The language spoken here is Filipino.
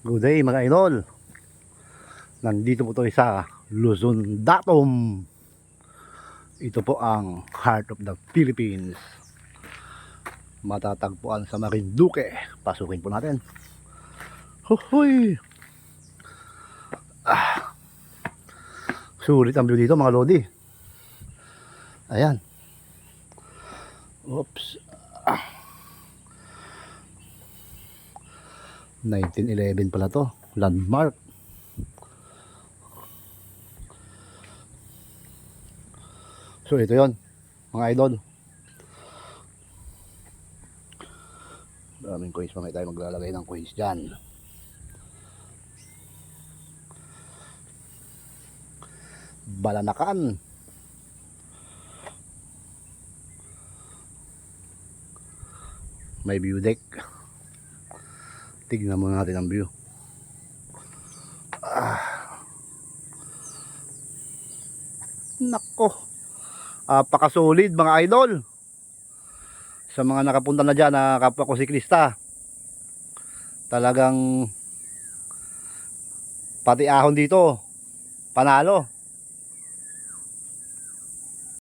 Good day mga idol. Nandito po tayo sa Luzon, Datum. Ito po ang Heart of the Philippines. Matatagpuan sa Marinduque. Pasukin po natin. Hoy! Sulit ang view dito mga lodi. Ayan. Oops. 1911 pala to. Landmark. So ito yon mga idol. Maraming coins, mamaya tayo maglalagay ng coins dyan. Balanakan. May view deck. Tignan muna natin ang view. Nako, apakasolid mga idol. Sa mga nakapunta na dyan na kapwa ko siklista, talagang pati ahon dito panalo.